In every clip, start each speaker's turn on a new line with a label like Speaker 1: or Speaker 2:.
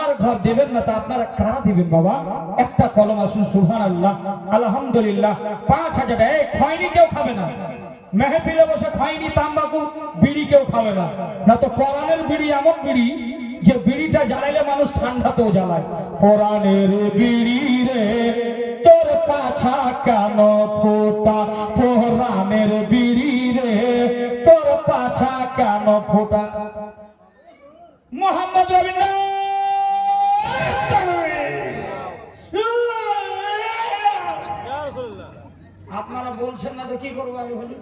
Speaker 1: আল্লাহর ঘর দেবেন না তা আপনারা কারা দিবেন বাবা? একটা কলম আসুন, সুবহানাল্লাহ, আলহামদুলিল্লাহ। 5,000 টাকা। খয়নি কেউ খাবে না, মেহফিলে বসে খয়নি, তাম্বাকু, বিড়ি কেউ খাবে না। না তো কোরআনের বিড়ি এমন বিড়ি যে বিড়িটা জ্বালাইলে মানুষ ঠান্ডাতেও জ্বালায়। কোরআনের বিড়ি রে তোর পাছা কেন ফোটা, কোরআনের বিড়ি রে তোর পাছা কেন ফোটা। মোহাম্মদ রবীন্দ্র আপনারা বলছেন না তো কি করবো আমি বলি?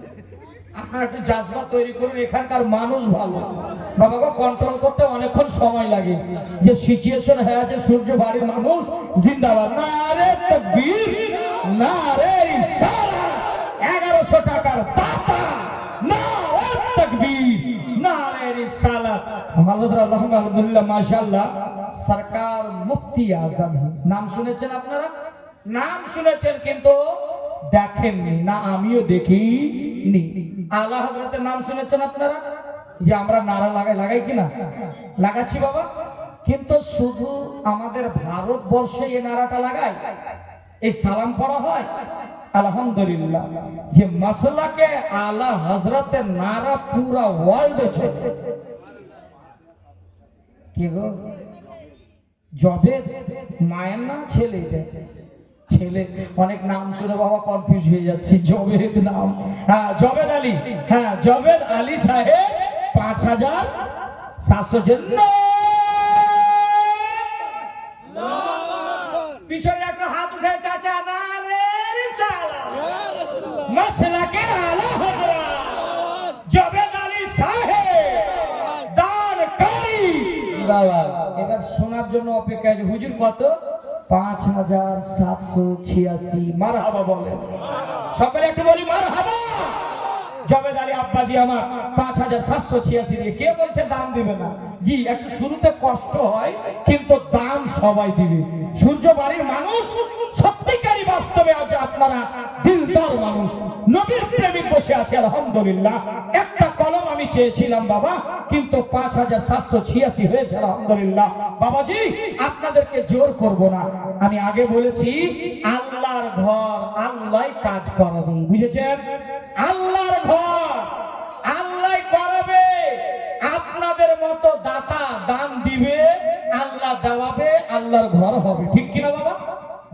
Speaker 1: আপনারা একটু জাজবা তৈরি করুন, এখানকার মানুষ ভালো বাবাকে কন্ট্রোল করতে অনেকক্ষণ সময় লাগে। যে সিচুয়েশন হয়ে আছে, সূর্য বাড়ির মানুষ জিন্দাবাদ, না রে তাকবীর, না রে ইশারা, 1100 টাকার পাতা, না রে তাকবীর, না রে রিসালাত। আলহামদুলিল্লাহ, মাশাআল্লাহ। সরকার মুফতি আজম নাম শুনেছেন আপনারা? নাম শুনেছেন কিন্তু দেখেননি, না আমিও দেখিনি। আলা হযরতের নাম শুনেছেন আপনারা? যে আমরা নারা লাগাই কিনা? লাগাচ্ছি বাবা, কিন্তু শুধু আমাদের ভারতবর্ষে এই নারাটা লাগায়, এই সালাম পড়া হয়। আলহামদুলিল্লাহ, যে মাসলাকে আলা হযরতের নারা পুরা ওয়ার্ল্ডে চলে। কি গো, জবে মায়ের নাম ছেলে, ছেলে অনেক নাম শুনে বাবা কনফিউজ হয়ে যাচ্ছি। জবেদ নাম, হ্যাঁ জবেদ আলী, হ্যাঁ জবেদ আলী সাহেব 5,700 জন্য। পিছনে একটা হাত উঠে চাচা, না রে রিসালাত, মাসলাকে আলা হযরত জবেদ আলী সাহেব দানকারী। বাবা এবার শোনার জন্য অপেক্ষা আছে। হুজুর কত? 5,786। মারহাবা বলেন সকলে, একটু বলি মারহাবা। জবেদ আলী আব্বাজি আমার 5,786 দিয়ে। কে বলছে দাম দিবে না? জি, একটু শুরুতে কষ্ট হয় কিন্তু দাম সবাই দিবে। সূর্য বাড়ির মানুষ সত্যিকারী বাস্তবে আজ আপনারা দিলদার মানুষ, নবীর প্রেমিক বসে আছে আলহামদুলিল্লাহ। একটা কলম আমি চেয়েছিলাম বাবা, কিন্তু 5,786 হয়েছে আলহামদুলিল্লাহ। বাবাজি আপনাদেরকে জোর করব না, আমি আগে বলেছি আল্লাহর ঘর আল্লাহই কাজ করাবে, বুঝেছেন? আল্লাহর ঘর আল্লাহই করাবে। আপনাদের মতো দাতা দান দিবে, আল্লাহ দেওয়াবে, আল্লাহর ঘর হবে। ঠিক কিনা বাবা?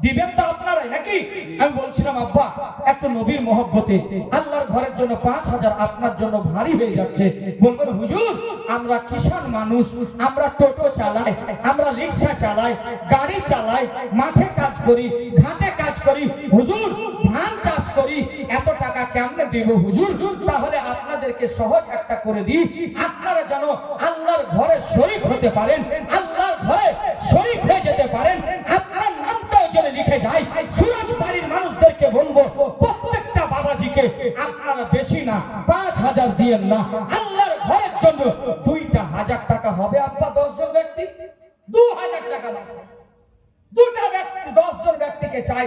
Speaker 1: দিবেন তো আপনারাই নাকি? আমি বলছিলাম আব্বা একটু নবীর মহব্বতে আল্লাহর ঘরের জন্য 5,000 আপনার জন্য ভারী হয়ে যাচ্ছে। বলবেন হুজুর আমরা কিষান মানুষ, আমরা টোটো চালাই, আমরা রিক্সা চালাই, গাড়ি চালাই, মাঠে কাজ করি, ঘাটে কাজ করি, হুজুর ধান চাষ করি, এত টাকা কেমনে দেব হুজুর? তাহলে আপনাদেরকে সহজ একটা করে দিই, আপনারা যেন আল্লাহর ঘরে শরীক হতে পারেন, আল্লাহর ঘরে শরীক হয়ে যেতে পারেন, আপনার নামটাও যেন লিখে যায়। সুরজ বাড়ির মানুষদেরকে বলবো প্রত্যেকটা বাবাজিকে আপনারা বেশি না 5,000 দিয়েন না, আল্লাহর ঘরের জন্য 2,000 টাকা হবে। আব্বা 10 জন ব্যক্তি 2,000 টাকা লাগবে। 2টা ব্যক্তি 10 জন ব্যক্তিকে চাই,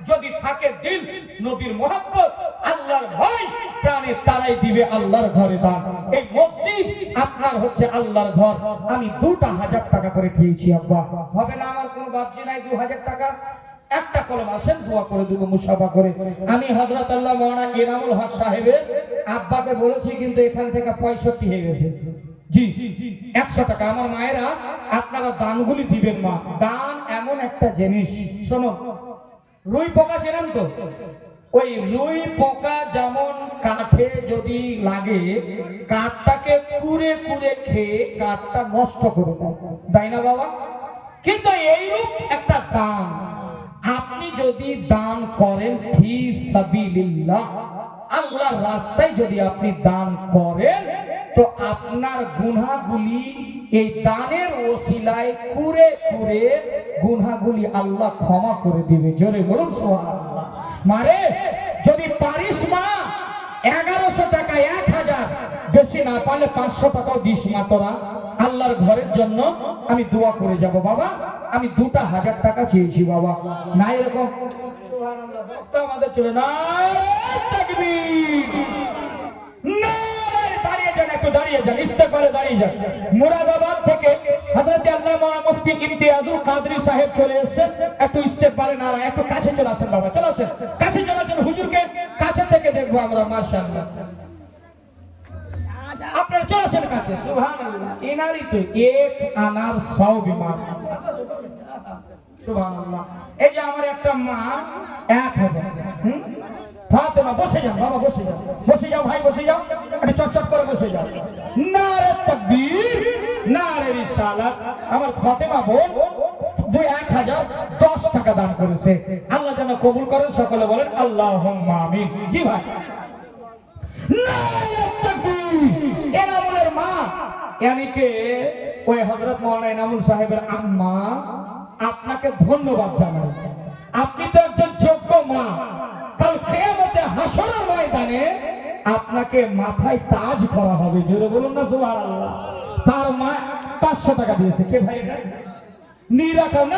Speaker 1: যদি থাকে দিল, নবীর মহব্বত, আল্লাহর ভয় প্রাণে, তারাই দিবে আল্লাহর ঘরে দান। এই মসজিদ আপনার হচ্ছে আল্লাহর ঘর। আমি 2,000 টাকা করে দিয়েছি আব্বা, হবে না? আমার কোনো বাপজি নাই 2,000 টাকা। একটা কলম আসেন, দোয়া করে দেবো মুসাফা করে। আমি হযরত আল্লাহ মাওলানা এনামুল হক সাহেবের আব্বাকে বলেছি, কিন্তু এখান থেকে 65 হয়ে গেছে। জি 100 টাকা। আমার মায়েরা আপনারা দানগুলি দিবেন মা। দান এমন একটা জিনিস, শোনো, রুই পোকা চেনেন তো? ওই রুই পোকা যেমন কাঠে যদি লাগে, কাঠটাকে কুড়ে কুড়ে খেয়ে কাঠটা নষ্ট করে দেয়, তাই না বাবা? কিন্তু এইরূপ একটা দান, আপনি যদি দান করেন ফি সাবিলিল্লাহ, আল্লাহর রাস্তায় যদি আপনি দান করেন, তো আপনার গুনাহগুলি এই দানের ওসিলায় কুরে কুরে গুনাহগুলি আল্লাহ ক্ষমা করে দিবে। জোরে বলুন সুবহানাল্লাহ। মারে যদি পারিস মা 1100 টাকা, 1,000, বেশি না পারলে 500 টাকাও দিস মা তোরা, আল্লাহর ঘরের জন্য আমি দোয়া করে যাব বাবা। আমি 2,000 টাকা চেয়েছি বাবা, না এরকম সুবহানাল্লাহ বক্তা আমাদের চলে না। তাকবীর, নারে দাঁড়িয়ে যান একটু দাঁড়িয়ে যান, ইস্তেগফারে দাঁড়িয়ে যান। মুরাদাবাদ থেকে হযরত আল্লামা মুফতি ইমতিয়াজুল কাদরী সাহেব চলে এসেছেন, একটু ইস্তেগফারে নারা, একটু কাছে চলে আসেন বাবা, চলে আসেন, কাছে চলে আসেন, হুজুরকে কাছে থেকে দেখবো আমরা। মাশাআল্লাহ, আপনারা চলে আসেন কাছে। সুবহানাল্লাহ, ইনারই তো এক আনার 100 বিমান। সুবহানাল্লাহ। এই যে আমার একটা মা 1000। ফাতেমা, বসে যান বাবা, বসে যান, বসে যাও ভাই, বসে যাও, একটু চটচট করে বসে যাও। নারে তাকবীর, নারে রিসালাত। আমার ফাতেমা বোন 1010 টাকা দান করেছে, আল্লাহ যেন কবুল করেন, সকলে বলেন আল্লাহুম্মা আমিন। জি ভাই, নারে তাকবীর। এনামুলের মা, यानी के ওই হযরত মাওলানা এনামুল সাহেবের আম্মা আপনাকে ধন্যবাদ জানাই। আপনি তো একজন যোগ্য মা, কাল কিয়ামতে হাসরের ময়দানে আপনাকে মাথায় তাজ করা হবে। জোরে বলুন না সুবহানাল্লাহ। তার মা 500 টাকা দিয়েছে। কে ভাই? নীরা খাতুন,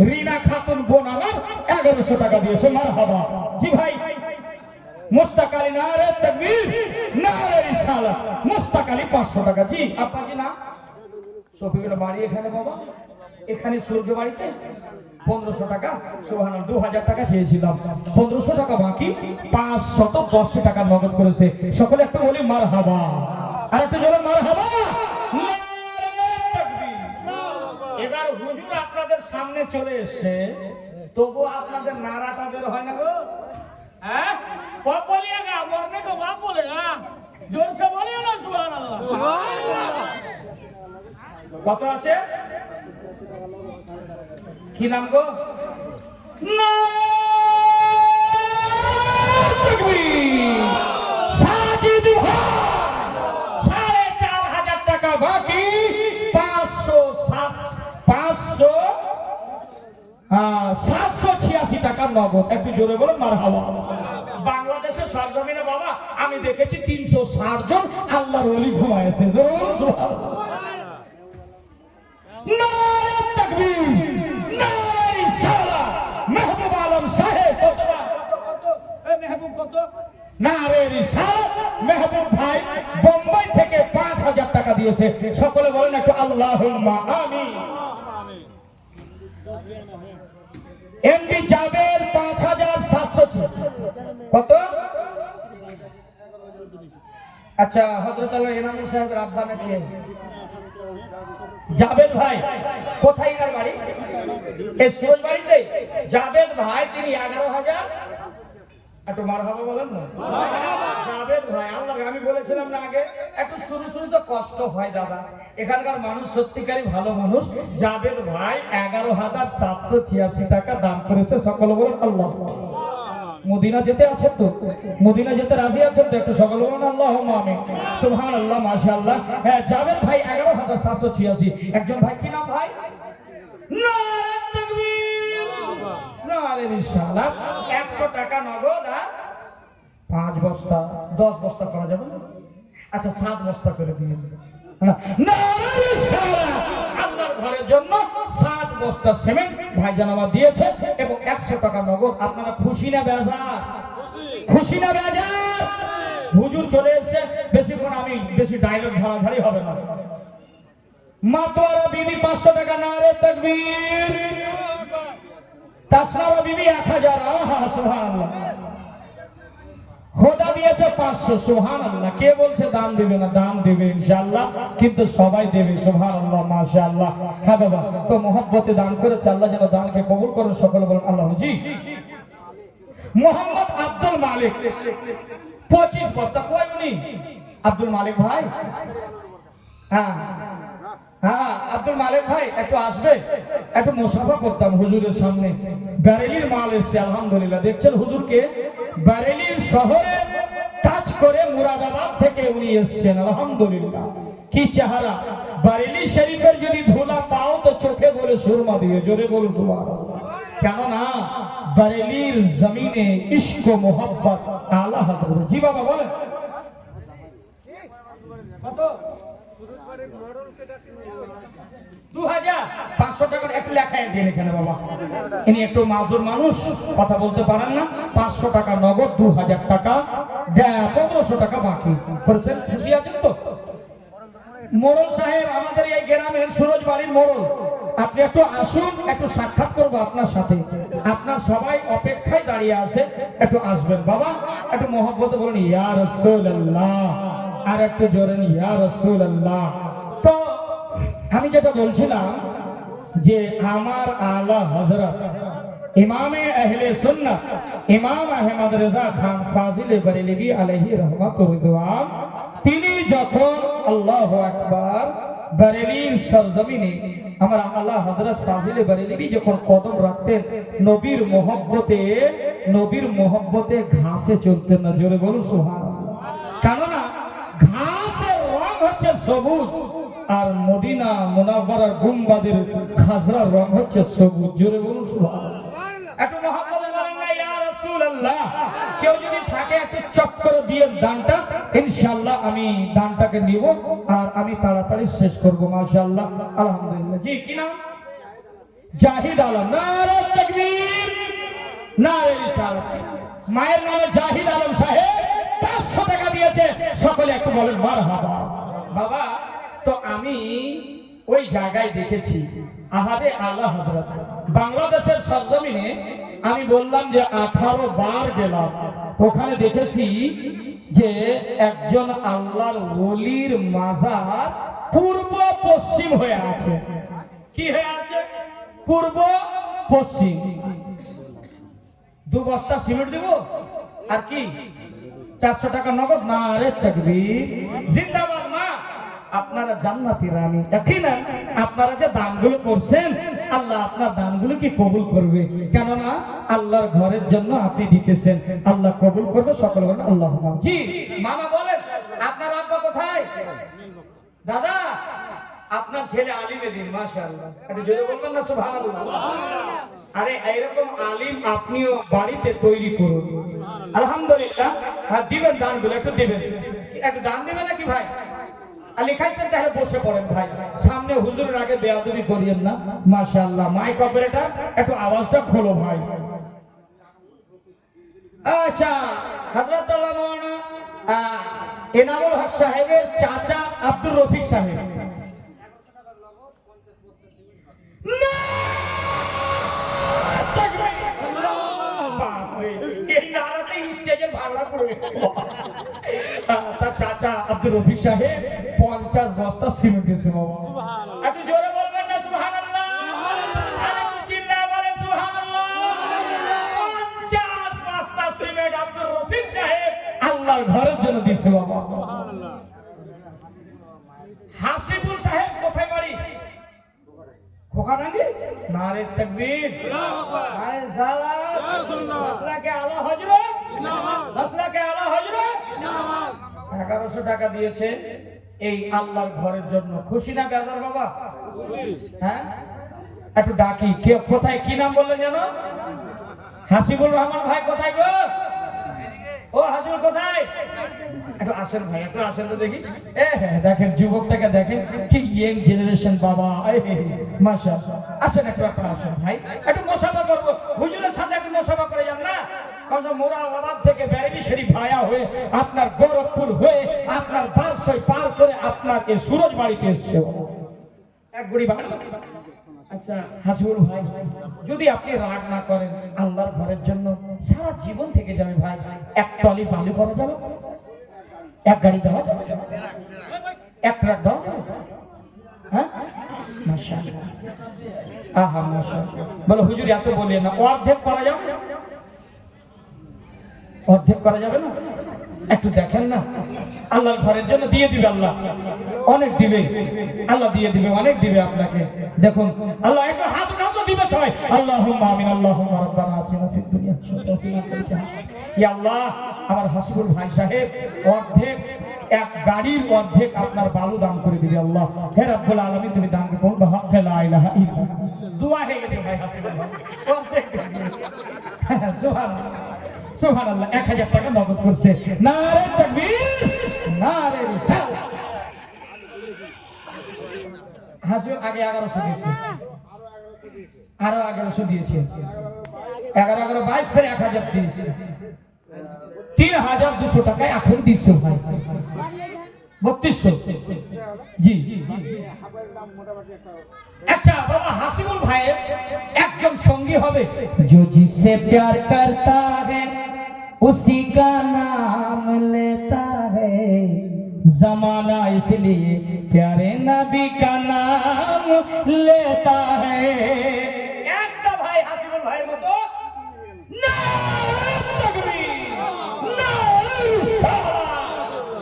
Speaker 1: রিনা খাতুন বোন আমার 1100 টাকা দিয়েছে। মারহাবা। জি ভাই, মুস্তাক আলী, নারে তাকবীর, নারে রিসালাত। মুস্তাক আলী 500 টাকা। জি আপনার কি নাম? শফিকুল বাড়ি এখানে বাবা, এখানে সূর্য বাড়িতে 1500 টাকা। সুবহানাল্লাহ, 2000 টাকা চেয়েছিলাম, 1500 টাকা বাকি, 510 টাকা নগদ করেছে। সকলে একটু বলি মারহাবা, আর একটু জোরে মারহাবা। এবার হুজুর আপনাদের সামনে চলে এসেছে, তবু আপনাদের নারাটা বের হয় না গো। হ্যাঁ, বলিয়েগা, মরনে को बाप बोलेगा, जोर से बोलिए ना सुभान अल्लाह। কত আছে? কি নাম গো? সাজিদ ভাই 4500 টাকা বাকি, 786 টাকা নগদ। একটু জোরে বলুন মারহাবা। বাংলাদেশের সরজমিনে বাবা আমি দেখেছি 360 জন আল্লাহর ওলি ঘুমায়েছে। নারে তাকবীর, নারে রিসালাত। মেহবুব আলম সাহেব মেহবুব কত? নারে রিসালাত। মেহবুব ভাই বোম্বাই থেকে 5000 টাকা দিয়েছে। সকলে বলেন একটু আল্লাহুম্মা আমিন। এমডি জাবের 5700। কত? আচ্ছা, হযরত আল্লাহ এনামুল সাহেবের আব্বা নাকি জাবেদ ভাই? কোথায় এর বাড়ি? এই সুরজ বাড়িতে। জাবেদ ভাই তিনি 11000। একটু মারহাবা বলেন না। জাবেদ ভাই, আল্লাহ, আমি বলেছিলাম না আগে, একটু শুরু তো কষ্ট হয় দাদা, এখানকার মানুষ সত্যিকারই ভালো মানুষ। জাবেদ ভাই 11786 টাকা দান করেছে। সকলে বলেন আল্লাহ। মদিনা যেতে আছেন তো? মদিনা যেতে রাজি আছেন তো? একটু সকলে বলেন আল্লাহুম্মা আমিন। সুবহানাল্লাহ, মাশাআল্লাহ। হ্যাঁ, জাবেদ ভাই 11786। একজন ভাই, কি নাম ভাই? নারে তাকবীর, নারে রিসালাত। 100 টাকা নগদ, আর 5 বস্তা 10 বস্তা করা যাবে না? আচ্ছা, 7 বস্তা করে দিয়ে দেবেন। নারে রিসালাত। আল্লাহর ঘরের জন্য 7 বস্তা সিমেন্ট ভাইজান আমার দিয়েছে, এবং 100 টাকা নগদ। আপনারা খুশি না বেজার? খুশি না বেজার? হুজুর চলে এসেছে, বেশিক্ষণ আমি বেশি ডায়লগ ঝাড়াঝাড়ি হবে না। মাতোয়ারা বিবি 500 টাকা। নারে তাকবীর। তাসনাওয়া বিবি 1000। আহা, সুবহানাল্লাহ। খোদা দিয়েছে 500। সুবহানাল্লাহ। কে বলছে দান দেবে না? দান দেবে ইনশাআল্লাহ, কিন্তু সবাই দেবে। সুবহানাল্লাহ, মাশাআল্লাহ। হ্যাঁ বাবা, তো মহব্বতে দান করেছে, আল্লাহ যেন দানকে কবুল করেন। সকলে বলেন আল্লাহ। জি, মোহাম্মদ আব্দুল মালিক 25 বস্তা। কই উনি? আব্দুল মালিক ভাই? হ্যাঁ হ্যাঁ, আব্দুল মালিক ভাই একটু আসবে, একটু মুসাফা করতাম হুজুরের সামনে। বারেলির মাল এসছে, আলহামদুলিল্লাহ। দেখছেন হুজুরকে বারেলির শহরে কাজ করে মুরাদাবাদ থেকে উনি এসছেন, আলহামদুলিল্লাহ। কি চেহারা! বারেলি শরীফের যদি ধুলা পাও তো চোখে বলে সুরমা দিয়ে। জোরে বলুন সুবহানাল্লাহ। কেননা বারেলির জমিনে ইশক ও মোহাব্বত আলা হযরত। জি বাবা বলেন। কত? 2500 টাকার একটু লেখায় দিন এখানে বাবা। ইনি একটু মাজুর মানুষ, কথা বলতে পারেন না। 500 টাকা নগদ, 2000 টাকা 1500 টাকা বাকি করেছেন। খুশি আছেন তো? মোড়ল সাহেব আমাদের এই গ্রামের সুরজ বাড়ির মোড়ল, আপনি একটু আসুন, একটু সাক্ষাৎ করবো আপনার সাথে। আপনার সবাই অপেক্ষায় দাঁড়িয়ে আছে, একটু আসবেন বাবা। একটু মহব্বতে বলুন ইয়া রাসূলুল্লাহ, আর একটু জোরে ইয়া রাসূলুল্লাহ। তো আমি যেটা বলছিলাম যে আমার আলা হযরত ইমামে আহলে সুন্নাত ইমাম আহমদ রেজা খান ফাজিল বরেলভী আলাইহি রাহমাতুর রিদওয়ান, তিনি যখন আল্লাহু আকবার বরেলির সরজমিনে আমার আলা হযরত ফাজিল বরেলভী যখন কদম রাখতেন, নবীর মহব্বতে ঘাসে চলতেন না। জোরে বলুন সুবহানাল্লাহ। কেননা ঘাসের রং হচ্ছে সবুজ, আর মদিনা মুনাওয়ারার গুম্বাদের খাজরার রং হচ্ছে সবুজ। জোরে বলুন সুবহানাল্লাহ। একটু মহব্বতে বলেন না ইয়া রাসূলুল্লাহ। কেউ যদি থাকে একটু চক্কর দিয়ে দানটা, ইনশাআল্লাহ আমি দানটাকে নিব আর আমি তাড়াতাড়ি শেষ করব। মাশাআল্লাহ, আলহামদুলিল্লাহ। জি কি নাম? জাহিদ আলম। নারে তাকবীর, নারে রিসালাত। মায়ের নামে জাহিদ আলম সাহেব 500 টাকা দিয়েছে। সকলে একটু বলেন মারহাবা। বাবা, তো আমি ওই জায়গায় দেখেছি আহারে আলা হযরত বাংলাদেশের সরজমিনে, আমি বললাম যে 18 বার গেলাম, ওখানে দেখেছি যে একজন আল্লাহর ওলির মাজার পূর্ব পশ্চিম হয়ে আছে। কি হয়ে আছে? পূর্ব পশ্চিম। 2 বস্তা সিমেন্ট দেব আর কি 400 টাকা নগদ। নারে তাকবীর, জিন্দাবাদ মা। আপনারা জান্নাতি রানী। দেখেন আপনারা যে দানগুলো করছেন, আল্লাহ আপনার দানগুলো কি কবুল করবে? কেননা আল্লাহর ঘরের জন্য আপনি দিতেছেন, আল্লাহ কবুল করবে। সকল বলেন আল্লাহুম্মা। জি মামা বলেন, আপনার আব্বা কোথায়? দাদা, আপনার ছেলে আলিমে দিন। মাশাআল্লাহ, একটু জোরে বলবেন না সুবহানাল্লাহ। আরে এরকম আলিম আপনিও বাড়িতে তৈরি করুন। আলহামদুলিল্লাহ। আর দিবেন দানগুলো, একটু দিবেন। একটু দান দিবেন নাকি ভাই? আর লিখাইছেন তাহলে বসে পড়েন ভাই, সামনে হুজুরের আগে বেয়াদবি করিয়েন না। মাশাআল্লাহ। মাইক অপারেটর একটু আওয়াজটা খোলো ভাই। আচ্ছা, হযরত মাওলানা এনামুল হক সাহেবের চাচা আব্দুর রফিক সাহেব। তার চাচা আব্দুর রফিক সাহেব 50 বস্তা সিমেন্ট দিয়েছে। একটু জোরে বলবেন না সুবহানাল্লাহ। চিল্লায়ে বলেন সুবহানাল্লাহ। 50 বস্তা সিমেন্ট আব্দুর রফিক সাহেব আল্লাহর ঘরের জন্য দিয়েছে বাবা। হাসিবুল সাহেব কোথায় বাড়ি? খোকাডাঙ্গি। নারে তাকবীর, নারে সালাত। মাসলাকে আলা হযরত, মাসলাকে আলা হযরত 1100 টাকা দিয়েছে এই আল্লাহর ঘরের জন্য। খুশি না বেজার বাবা? হ্যাঁ, একটু ডাকি। কে কোথায়? কি নাম বললেন যেন? হাসিবুর রহমান ভাই কোথায় গো? ও হাসিবুল কোথায়? একটু আসেন ভাই, একটু আসেন তো দেখি। দেখেন যুবকটাকে দেখেন, কি ইয়ং জেনারেশন বাবা। মাশাআল্লাহ। আসেন একটু, একটু আসেন ভাই, একটু মুসাফা করবো হুজুরের সাথে। একটু মুসাফা করে যান না। মোরাদাবাদ থেকে বেরেলি শরীফ ভায়া হয়ে আপনার গোরখপুর হয়ে আপনার বারসই পার করে আপনার এই সুরজ বাড়িতে এসছে এক গুড়ি বাড়ি। আচ্ছা হাসিবুল ভাই, যদি আপনি রাগ না করেন, আল্লাহর ঘরের জন্য সারা জীবন থেকে যাবে ভাই। এক টলি বালু করা যাবে? এক গাড়ি দেওয়া যাবে? এক ট্রাক দেওয়া যাবে? হ্যাঁ, মাশাআল্লাহ। আহা মাশাআল্লাহ। বলো হুজুর এত বলিয়ে না, অর্ধেক করা যাবে? অর্ধেক করা যাবে না? একটু দেখেন না, আল্লাহর ঘরের জন্য দিয়ে দিবে আল্লাহ, অনেক দিবে আল্লাহ, দিয়ে দিবে অনেক দিবে আপনাকে। দেখুন আল্লাহ, একটু হাত উঠাও তো দিবে সবাই। আল্লাহুম্মা আমিন। আল্লাহুম্মা রাব্বানা আতিনা ফিদ দুনিয়া হাসানাতান। ইয়া আল্লাহ, আমার হাসিবুল ভাই সাহেব অর্ধেক, এক গাড়ির অর্ধেক আপনার বালু দান করে দিবে আল্লাহ। হে রব্বুল আলামিন, তুমি দান করুন বিহাক্কি লা ইলাহা ইল্লাল্লাহ। দোয়া হয়ে গেছে ভাই হাসিবুল ভাই, অর্ধেক। সুবহানাল্লাহ, সুবহানাল্লাহ। 1000 টাকা নগদ করছে। নারে তাকবীর, নারে রিসালাত। হাসিব আগে 1100 দিয়েছে, আরো 1100 দিয়েছে, 11 11 22 ফের 1000 দিয়েছে, 3200 টাকা এখন দিচ্ছে ভাই। 3200 জি। আচ্ছা বাবা হাসিবুল ভাইয়ের একজন সঙ্গী হবে, जो जिससे प्यार करता है उसी का नाम लेता है, जमाना इसलिए प्यारे नबी का नाम लेता है। একটা ভাই হাসিবুল ভাইয়ের মতো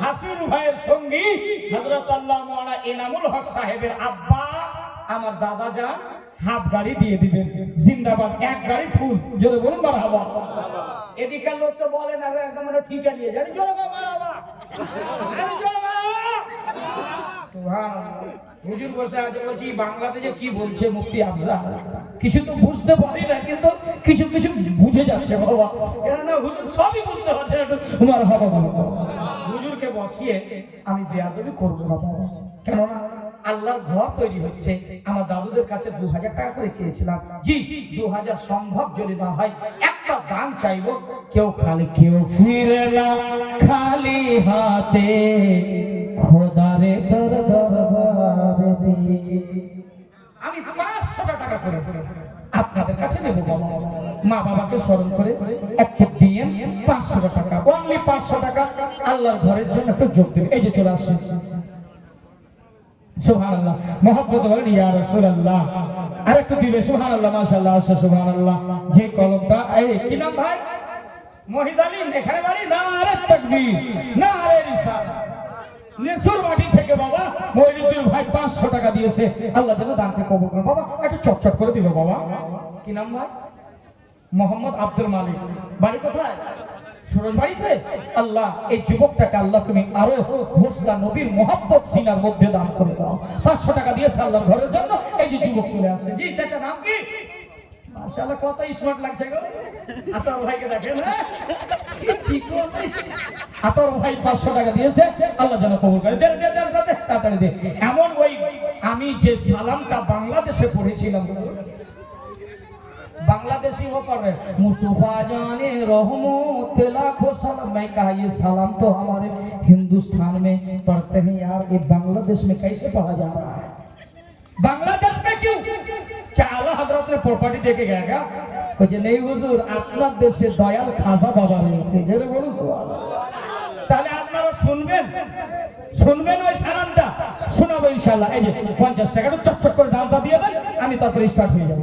Speaker 1: হাসিবুল ভাইয়ের সঙ্গী হযরত আল্লাহ মাওলানা ইনামুল হক সাহেবের আব্বা আমার দাদা যান হাফ গাড়ি দিয়ে দিবেন, জিন্দাবাদ, এক গাড়ি ফুল, জোরে বলুন মারহাবা। এদিকের লোক তো বলে না একদম ঠিকা নিয়ে জানি, জোরে মারহাবা, জোরে মারহাবা। সুবহানাল্লাহ। হুজুর বসে আছে, বলছি বাংলাদেশে কি বলছে মুফতি আফজাল, কিছু তো বুঝতে পারি না, কিন্তু কিছু কিছু বুঝে যাচ্ছে বাবা, কেননা হুজুর সবই বুঝতে পারছে। মারহাবা বলুন। হুজুরকে বসিয়ে আমি বেয়াদবি করবো না বাবা, কেননা আল্লাহর ঘর তৈরি হচ্ছে। আমার দাদুদের কাছে 2000 টাকা করে চেয়েছিলাম, জি 2000 সম্ভব যদি না হয় একটা দান চাইবো, কেউ খালি কেউ ফিরে না খালি হাতে, খোদারে তোর দরবারে দিয়ে আমি 500 টাকা করে আপনাদের কাছে নেব বাবা। মা বাবাকে স্মরণ করে একটা দিয়ে 500 টাকা, অনলি 500 টাকা আল্লাহর ঘরের জন্য একটু যোগ দেবে। এই যে চলে আসছে, সুবহানাল্লাহ, মোহাম্মদ বলেন ইয়া রাসূলুল্লাহ, আরেকটু দিবে, সুবহানাল্লাহ, মাশাআল্লাহ, সুবহানাল্লাহ। যে কলমটা, এই কি নাম ভাই? মহিদ আলী, এখানে বাড়ি, নারে তাকবীর, নারে রিসালাত। নেসুর মাটি থেকে বাবা মহিউদ্দিন ভাই 500 টাকা দিয়েছে, আল্লাহ যেন দানকে কবুল করে। বাবা একটু চটচট করে দিবে বাবা। কি নাম ভাই? মোহাম্মদ আব্দুল মালিক, বাড়ি কোথায়? সুরজ বাড়িতে। আল্লাহ এই যুবকটাকে আল্লাহ তুমি আরো হোসলা নবীর মোহাম্মদ সিনার মধ্যে দান করে দাও। 500 টাকা দিয়েছে আল্লাহর ঘরের জন্য। এই যে যুবক চলে আসে, জি চাচা নাম কি? মাশাআল্লাহ কত স্মার্ট লাগছে গো। আতর ভাইকে দেখেন, হ্যাঁ কি চিকন। আতর ভাই 500 টাকা দিয়েছে, আল্লাহ যেন কবুল করে। দে দে দে তাড়াতাড়ি দে। এমন ওই আমি যে সালামটা বাংলাদেশে পড়েছিলাম, बांग्लादेशी वो पढ़ रहे मुस्तफा जाने रहमत लाखों सलाम। मैं कहा ये सलाम तो हमारे हिंदुस्तान में पढ़ते हैं यार, ये बांग्लादेश में कैसे पढ़ा जा रहा है? बांग्लादेश में क्यों? क्या आला हजरत ने प्रॉपर्टी देके गया क्या? मुझे नहीं हुजूर, अपना देश से दयाल खाजा बाबा रहे जेरे बोलूं सुभान। তাহলে আপনারা শুনবেন, শুনবেন ওই সালামটা শোনাবো ইনশাআল্লাহ। এই যে 50 টাকা তো চটচট করে দামটা দিয়ে দেন, আমি তারপরে স্টার্ট হয়ে যাব।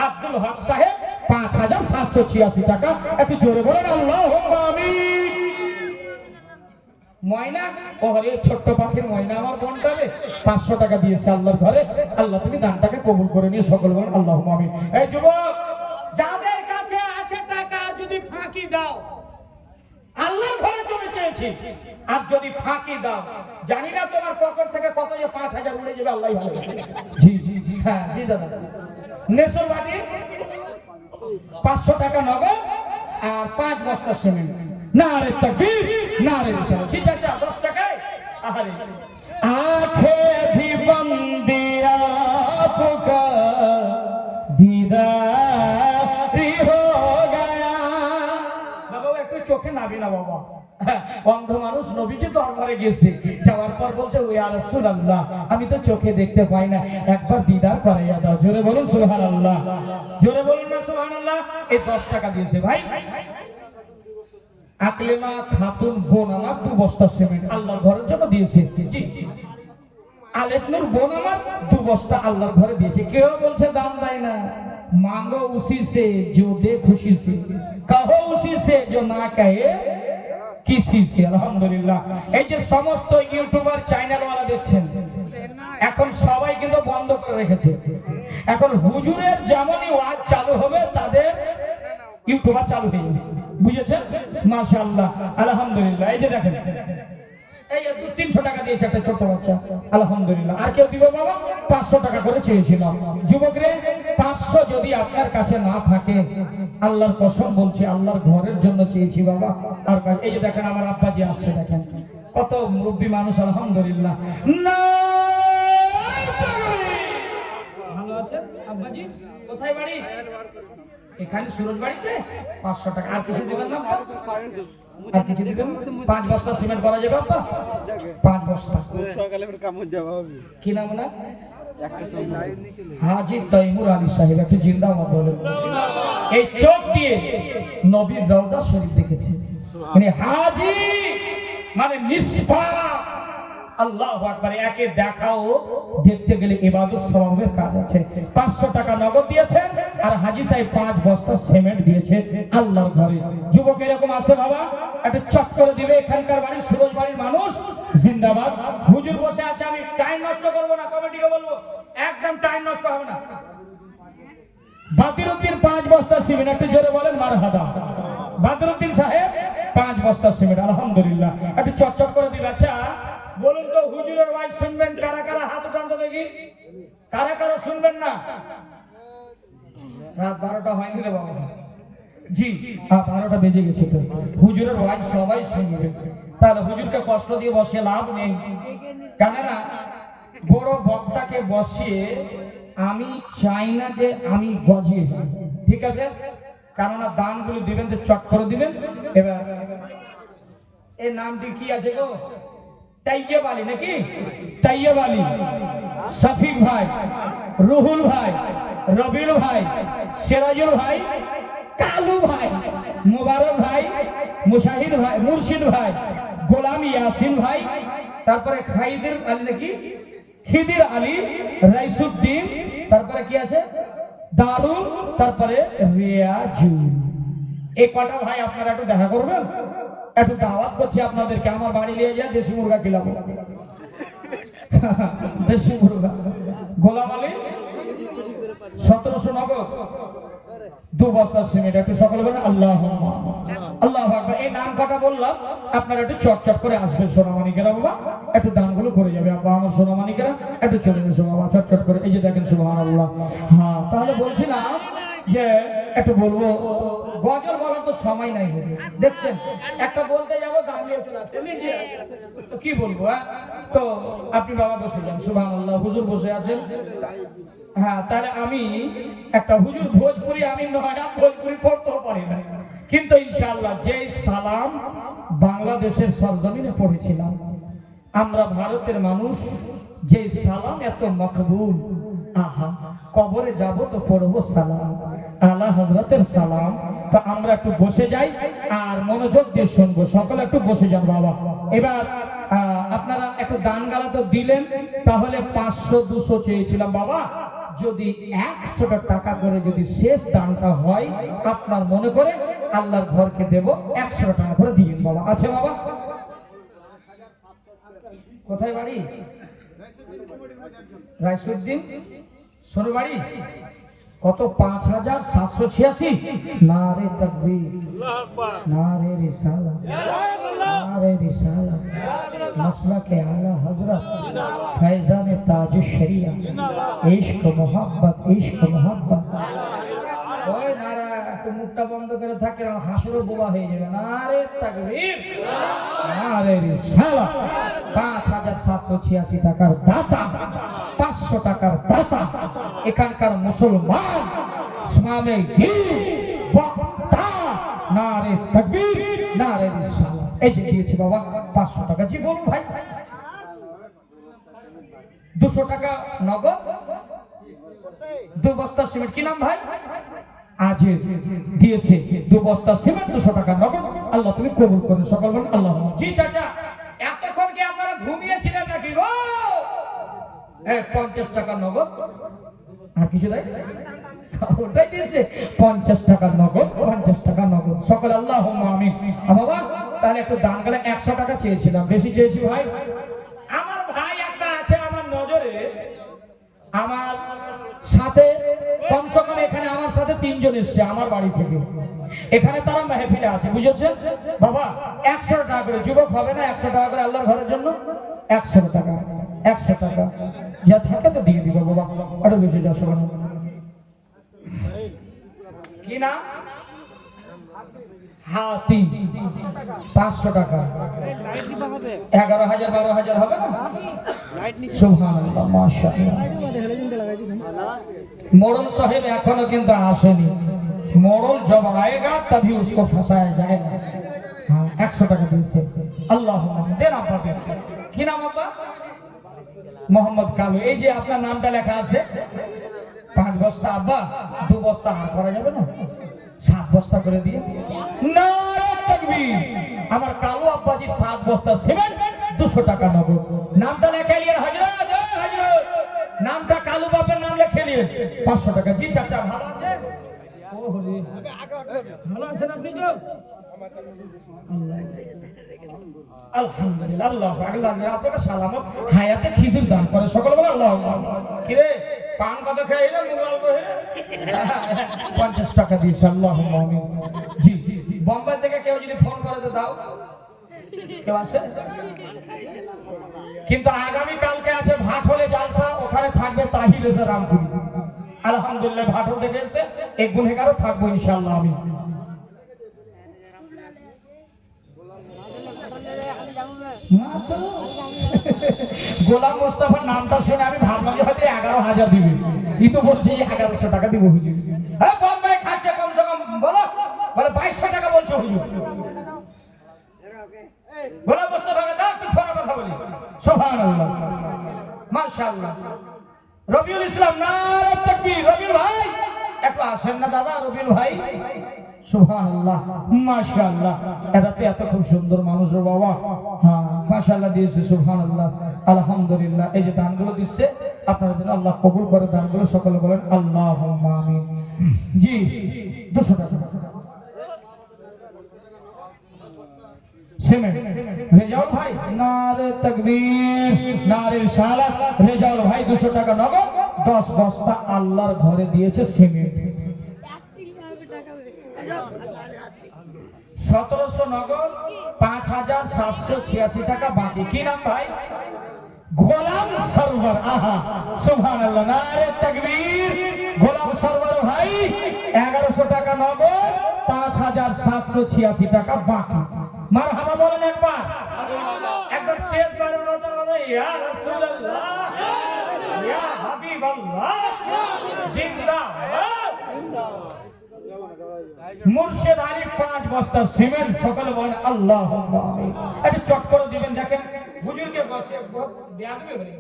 Speaker 1: আব্দুল হক সাহেব 5786 টাকা, একটু জোরে বলেন আল্লাহুম্মা আমিন। ময়না, ওরে ছোট্ট পাখির ময়না আমার বোনটারে 500 টাকা দিয়েছে আল্লাহর ঘরে, আল্লাহ তুমি দানটাকে কবুল করে নিয়ে সকল বলেন আল্লাহুম্মা আমিন। এই যুবক যাদের কাছে আছে টাকা যদি ফাঁকি দাও, আল্লাহর ঘরে চলে চেয়েছি, আর যদি ফাঁকি দাও জানি না তোমার পকেট থেকে কত যে 5000 উড়ে যাবে, আল্লাহই ভালো। জি জি হ্যাঁ জি দাদা। নেসর বাড়ি 500 টাকা নগদ আর 5 বস্তা সিমেন্ট। নারে তাকবীর, নারে রিসালাত। জি চাচা 10 টাকায়। আরে आंखें भी बंदी आपका दीदार हो गया। বাবা একটু চোখে নাবি না বাবা, অন্ধ মানুষ নবীজি দরবারে গেছে, যাওয়ার পর বলছে ও ইয়া রাসূলুল্লাহ আমি তো চোখে দেখতে পাই না, একবার দিদার করাইয়া দাও। জোরে বলুন সুবহানাল্লাহ, জোরে বলুন না সুবহানাল্লাহ। এই 10 টাকা দিয়েছে ভাই। আকলেমা খাতুন বোন আমার 2 বস্তা সিমেন্ট আল্লাহর ঘরের জন্য দিয়েছে। জি আলেকনুর বোন আমার 2 বস্তা আল্লাহর ঘরে দিয়েছে। কেউ বলছে দাম দেয় না, मांगो उसी से जो दे खुशी से, कहो उसी से जो ना कहे किसी से। আলহামদুলিল্লাহ। এই যে সমস্ত ইউটিউবার চ্যানেলওয়ালা দেখছেন, এখন সবাই কিন্তু বন্ধ করে রেখেছে। এখন হুজুরের যেমনই ওয়াজ চালু হবে তাদের ইউটিউবার চালু হয়ে যাবে, বুঝেছেন? মাশাআল্লাহ, আলহামদুলিল্লাহ। এই যে দেখেন এই 300 টাকা দিয়েছে একটা ছোট বাচ্চা, আলহামদুলিল্লাহ। আর কেউ দিব বাবা? 500 টাকা করে চেয়েছিলাম। যুবকরে 500 যদি আপনার কাছে না থাকে, আল্লাহর কসম বলছি, আল্লাহর ঘরের জন্য চেয়েছি বাবা। আর এই যে দেখেন আমার আব্বাজি আসছে, দেখেন কত মুরব্বী মানুষ, আলহামদুলিল্লাহ। না ভালো আছেন আব্বাজি? কোথায় বাড়ি? এখানে সুরজ বাড়িতে। 500 টাকা। আর কিছু দিবেন না? আর কিছু দিবেন? 5 বস্তা সিমেন্ট করা যাবে আপা? 5 বস্তা। কি নাম না? হাজী তৈমুর আলী সাহেব, একটু জিন্দাবাদ বলেন। এই চোখ দিয়ে নবীর রওজা শরীফ দেখেছি, মানে হাজী মানে নিষ্পাপ। আল্লাহু আকবার। একে দেখাও দেখতে গেলে ইবাদত সওয়াবের কাজ আছে। 500 টাকা নগদ দিয়েছে আর হাজী সাহেব 5 বস্তা সিমেন্ট দিয়েছে আল্লাহর ঘরে। যুবক এরকম আছে বাবা, একটা চট করে দিবে। এখানকার বাড়ি সুরজ বাড়ির মানুষ জিন্দাবাদ। হুজুর বসে আছে, আমি টাইম নষ্ট করব না, কমিটিকে বলবো একদম টাইম নষ্ট হবে না। বাদিরউদ্দিন 5 বস্তা সিমেন্ট, একটু জোরে বলেন মারহাবা। বাদিরউদ্দিন সাহেব 5 বস্তা সিমেন্ট, আলহামদুলিল্লাহ। একটু চট করে দিবে। আচ্ছা বলুন তো, হুজুরের ওয়াইজ শুনবেন কারা কারা? হাত উঠান তো দেখি, কারা কারা শুনবেন না? রাত 12টা হয়নি রে বাবা। জি 12টা বেজে গেছে তো। হুজুরের ওয়াইজ সবাই শুনবে, তাহলে হুজুরকে কষ্ট দিয়ে বসে লাভ নেই। কেননা বড় বক্তাকে বসিয়ে আমি চাই না যে আমি গজিয়ে যাই, ঠিক আছে? কেননা দানগুলো দিবেন তো চট করে দিবেন। এবার এর নামটি কি আছে গো? তাইয়েব আলী নাকি? তাইয়েব আলী, শফিক ভাই, রুহুল ভাই, রবিউল ভাই, সিরাজুল ভাই, কালু ভাই, মুবারক ভাই, মুশাহিদ ভাই, মুর্শিদ ভাই, গোলাম ইয়াসিন ভাই, তারপরে খাইদির আলী নাকি, খিদির আলী, রাইসুদ্দিন, তারপরে কি আছে দারুল, তারপরে রিয়াজুল। এই কটা ভাই আপনারা একটু দেখা করবেন। একটু দাওয়াত করছি আপনাদেরকে, আমার বাড়ি নিয়ে যায় দেশি মুরগা খিলাবো। দেশি মুরগা। গোলাম আলী 1700 নগদ, 2 বস্তা সিমেন্ট। একটু সকলে বলেন আল্লাহু আকবার। এই নাম কটা বললাম, আপনারা একটু চটচট করে আসবেন সোনামানিকেরা বাবা, একটু দানগুলো করে যাবে। আব্বা আমার সোনামানিকেরা একটু চলে এসো বাবা, চটচট করে। এই যে দেখেন সুবহানাল্লাহ। হ্যাঁ, তাহলে বলছিলাম যে একটু বলবো, গজল বলার তো সময় নাই। দেখছেন একটা বলতে যাবো দাঁড়িয়ে চলে আসে, তো কি বলবো? তো আপনি বাবা বসে যান। সুবহানাল্লাহ। হুজুর বসে আছেন। হ্যাঁ, তাহলে আমি একটা হুজুর ভোজপুরি, আমি নয়টা ভোজপুরি পড়তেও পারি না, কিন্তু ইনশাআল্লাহ যে সালাম বাংলাদেশের সরজমিনে পড়েছিলাম, আমরা ভারতের মানুষ, যে সালাম এত মকবুল, আহা কবরে যাব তো পড়বো সালাম, আলা হযরতের সালাম। তো আমরা একটু বসে যাই আর মনোযোগ দিয়ে শুনবো। সকলে একটু বসে যান বাবা। এবার আপনারা একটু দান গালা তো দিলেন, তাহলে 500-200 চেয়েছিলাম বাবা। যদি 100 টাকা করে যদি শেষ দানটা হয়, আপনার মনে করে আল্লাহর ঘরকে দেব, 100 টাকা করে দিন বাবা। আছে বাবা? কোথায় বাড়ি? রাইসুদ্দিন সোর বাড়ি। কত? 5786। নারে তাকবীর, নারে রিসালা, নারে রিসালা, মাসলাকে আলা হযরত ফয়জানে তাজুশ শরিয়া, ইশক মোহাব্বত, ইশক মোহাব্বত। ওই নারা একটু মুখটা বন্ধ করে থাকে, হাসিরও বোবা হয়ে যাবে। নারে তাকবীর, নারে রিসালা। 5786 টাকার দাতা, 500 টাকার দাতা, এখানকার মুসলমান, ইসলামের দ্বীন বক্তা, নারে তাকবীর, নারে রিসালা। এই যে দিয়েছি বাবা 500 টাকা। জি বলুন ভাই। 200 টাকা নগদ, 2 বস্তা সিমেন্ট। কি নাম ভাই? আজ দিয়েছে 2 বস্তা সিমেন্ট, 200 টাকা নগদ। আল্লাহ তুমি কবুল করুন। সকল বলেন আল্লাহ। জি চাচা, এতক্ষণ কি আপনারা ঘুমিয়েছিলেন নাকি গো? 50 টাকা নগদ। আর কিছু দেয়? ওটাই দিয়েছে 50 টাকা নগদ, 50 টাকা নগদ। সকল আল্লাহুম্মা আমিন। বাবা তাহলে একটু দান গেলে 100 টাকা চেয়েছিলাম, বেশি চেয়েছি ভাই। আমার ভাই একটা আছে আমার নজরে, আমার সাথে কমসে কম এখানে আমার সাথে 3 জন এসছে আমার বাড়ি থেকে, এখানে তারা মেহফিলে আছে, বুঝেছেন বাবা? 100 টাকা করে, যুবক হবে না 100 টাকা করে আল্লাহর ঘরের জন্য? 100 টাকা, 100 টাকা যা থাকে তো দিয়ে দিবে বাবা, আরো বেশি যাচ্ছে না। কি না? হাতি 500 টাকা, 11,000 12,000 হবে না? সুবহানাল্লাহ, মাশাআল্লাহ। মোড়ল সাহেব এখনো কিন্তু আসেনি, মোড়ল जब आएगा तभी उसको फंसाया जाएगा। हाँ 100 টাকা দিয়েছে। আল্লাহ দেন আপনাকে। কি নাম আপনার? মোহাম্মদ কালু। এই যে আপনার নামটা লেখা আছে, 5 বস্তা আব্বা, 2 বস্তা আর করা যাবে না? 7 বস্তা করে দিয়ে। নারে তাকবীর। আমার কালু আব্বাজি 7 বস্তা সিমেন্ট, 200 টাকা নগদ। নামটা লেখা লিয়ে হযরত, হযরত নামটা কালু বাপের নাম লিখে নিয়ে 500 টাকা। জি চাচা ভালো আছে? ও হলি ভালো আছেন আপনি তো? আলহামদুলিল্লাহ, আল্লাহু আকবার। আপনাকে সালামত হায়াতে খিজুর দান করে, সকল বলে আল্লাহু আকবার। কি রে পান কত খাইলে মোবাইল কহে 50 টাকা দিয়েছে, আল্লাহুম্মা আমিন। জি বোম্বে থেকে কেউ যদি ফোন করে তো দাও, কেউ আছে? কিন্তু আগামী কালকে আছে ভাটহলে জালসা, ওখানে থাকবে তাহির রামপুরি। আলহামদুলিল্লাহ ভাটহল থেকে এসে এক গুণেগারও থাকবো ইনশাআল্লাহ। আমি গোলাম মুস্তাফার নামটা শুনে আমি ভাবলাম যে হয়তো 11,000 দিবে, কিন্তু বলছে 1100 টাকা দিব হুজুর। হ্যাঁ বোম্বে খাচ্ছে কমসে কম বলো, বলে 2200 টাকা বলছো হুজুর। গোলাম মুস্তাফাকে দাও, তুই ফোনে কথা বলি। সুবহানাল্লাহ, মাশাআল্লাহ। রবিউল ইসলাম, নারে তাকবীর। রবিউল ভাই একটু আসেন না দাদা, রবিউল ভাই। সুবহানাল্লাহ, মাশাআল্লাহ। এরা তো এত খুব সুন্দর মানুষ রে বাবা। হ্যাঁ মাশাআল্লাহ দিয়েছে, সুবহানাল্লাহ, আলহামদুলিল্লাহ। এই যে দানগুলো দিচ্ছে আপনারা যেন আল্লাহ কবুল করে দানগুলো, সকলে বলেন আল্লাহুম্মা আমিন। জি 200 টাকা সিমেন্ট। রেজাউল ভাই, নারে তাকবীর, নারে রিসালাত। রেজাউল ভাই 200 টাকা নগদ, 10 বস্তা আল্লাহর ঘরে দিয়েছে সিমেন্ট। 1700 নগদ, 5,786 টাকা বাকি। কি নাম ভাই? গোলাম সরওয়ার। আহা সুবহানাল্লাহ, নারে তাকবীর। গোলাম সরওয়ার ভাই 1100 টাকা নগদ, 5,786 টাকা বাকি। মারহাবা বলেন একবার, একবার শেষ বারের মতো বলেন ইয়া রাসূলুল্লাহ, ইয়া হাবিবাল্লাহ, জিন্দাবাদ। মুর্শিদ আলী 5 বস্তা সিমেন্ট, সকলে বলেন আল্লাহুম্মা আমিন। একটু চট করে দিবেন, দেখেন হুজুরকে বসে বেয়াদবি করে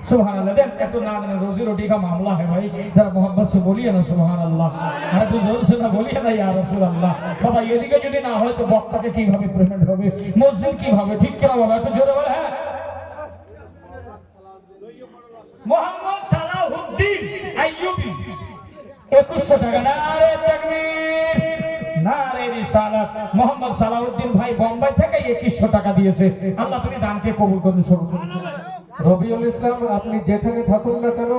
Speaker 1: सुबहानअल्लाह। देख एक तो नाम रोजी रोटी का मामला है भाई, जरा मोहब्बत से बोलिए ना सुबहानअल्लाह। अरे तो जोर से ना बोलिए ना या रसूल अल्लाह। बाबा এদিকে যদি না হয় তো বক্তাকে কিভাবে পেমেন্ট হবে, মসজিদ কিভাবে ঠিক করা হবে, একটু জোরে বলে। হ্যাঁ মোহাম্মদ সালাউদ্দিন আইয়ুবী 2100 টাকা। নারে তাকবীর, নারে রিসালাত। মোহাম্মদ সালাউদ্দিন ভাই বোম্বে থেকে 2100 টাকা দিয়েছে। আল্লাহ তুমি দানকে কবুল করুন।
Speaker 2: রবিউল ইসলাম, আপনি যেখানে থাকুন না কেন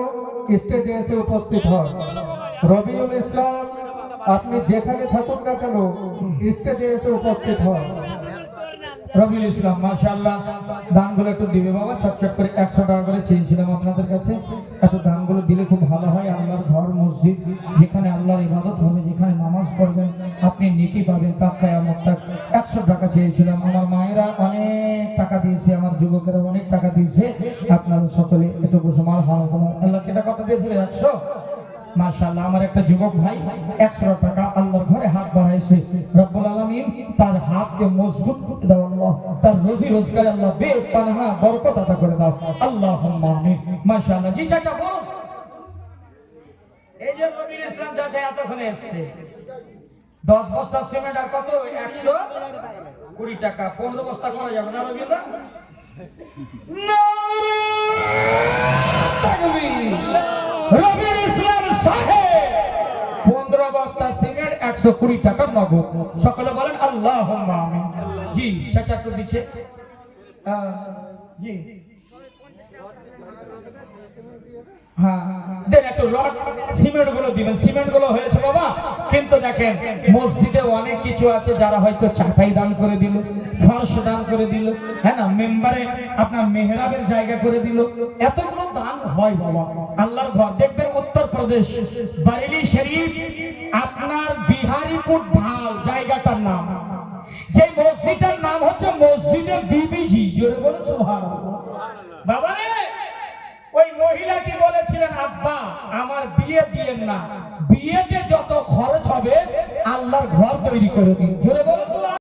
Speaker 2: স্টেজে এসে উপস্থিত হন। রবিউল ইসলাম, আপনি যেখানে থাকুন না কেন স্টেজে এসে উপস্থিত হন।
Speaker 1: রবিউল ইসলাম মাশাআল্লাহ, দানগুলো একটু দিবে বাবা, চটচট করে 100 টাকা করে চেয়েছিলাম আপনাদের কাছে। এত দানগুলো দিলে খুব ভালো হয়। আল্লাহর ঘর মসজিদ, যেখানে আল্লাহর ইবাদত হবে, যেখানে নামাজ পড়বেন আপনি নেকি পাবেন। কিয়ামত 100 টাকা চেয়েছিলাম। আমার মায়েরা অনেক টাকা দিয়েছে, আমার যুবকেরা অনেক টাকা দিয়েছে। আপনারা সকলে একটু বুঝে মারহাবা। আল্লাহ কেটা কত দিয়েছিল? 100। মাশাআল্লাহ, আমার একটা যুবক ভাই 100 টাকা আল্লাহর ঘরে হাত বাড়াইছে। রব্বুল আলামিন তার হাতকে মজবুত করে দাও আল্লাহ, তার রুজি রোজগারে আল্লাহ বেপনাহ বরকত আতা করে দাও, আল্লাহুম্মা আমিন। মাশাআল্লাহ। জি চাচা বলুন। এই যে রবিউল ইসলাম চাচা এতক্ষণে এসেছে, 10 বস্তা সিমেন্ট আর কত? 120 টাকা। 15 বস্তা করা যাবে না রবিউল? রবিউল ইসলাম সাহেব 15 বস্তা সিমেন্ট, 120 টাকা নগদ। সকলে বলেন আল্লাহুম্মা আমিন। জি চাচা তো দিচ্ছে। জি হ্যাঁ দেন একটু রড সিমেন্ট গুলো দিবেন, সিমেন্ট গুলো হয়েছে বাবা। কিন্তু দেখেন মসজিদে অনেক কিছু আছে, যারা হয়তো চাটাই দান করে দিল, ফর্শ দান করে দিল, হ্যাঁ না, মেম্বারে আপনার মেহরাবের জায়গা করে দিল, এতগুলো দান হয় বাবা। আল্লাহর ঘর দেখবেন উত্তরপ্রদেশ বারেলি শরীফ, আপনার বিহারীপুর ঢাল জায়গাটার নাম, যে মসজিদের নাম হচ্ছে মসজিদে বিবিজি। জোরে বলুন সুবহানাল্লাহ। বাবা রে, ওই মহিলাটি বলেছিলেন, আব্বা আমার বিয়ে দিয়েন না, বিয়েতে যত খরচ হবে আল্লাহর ঘর তৈরি করে দিন। জোরে বলুন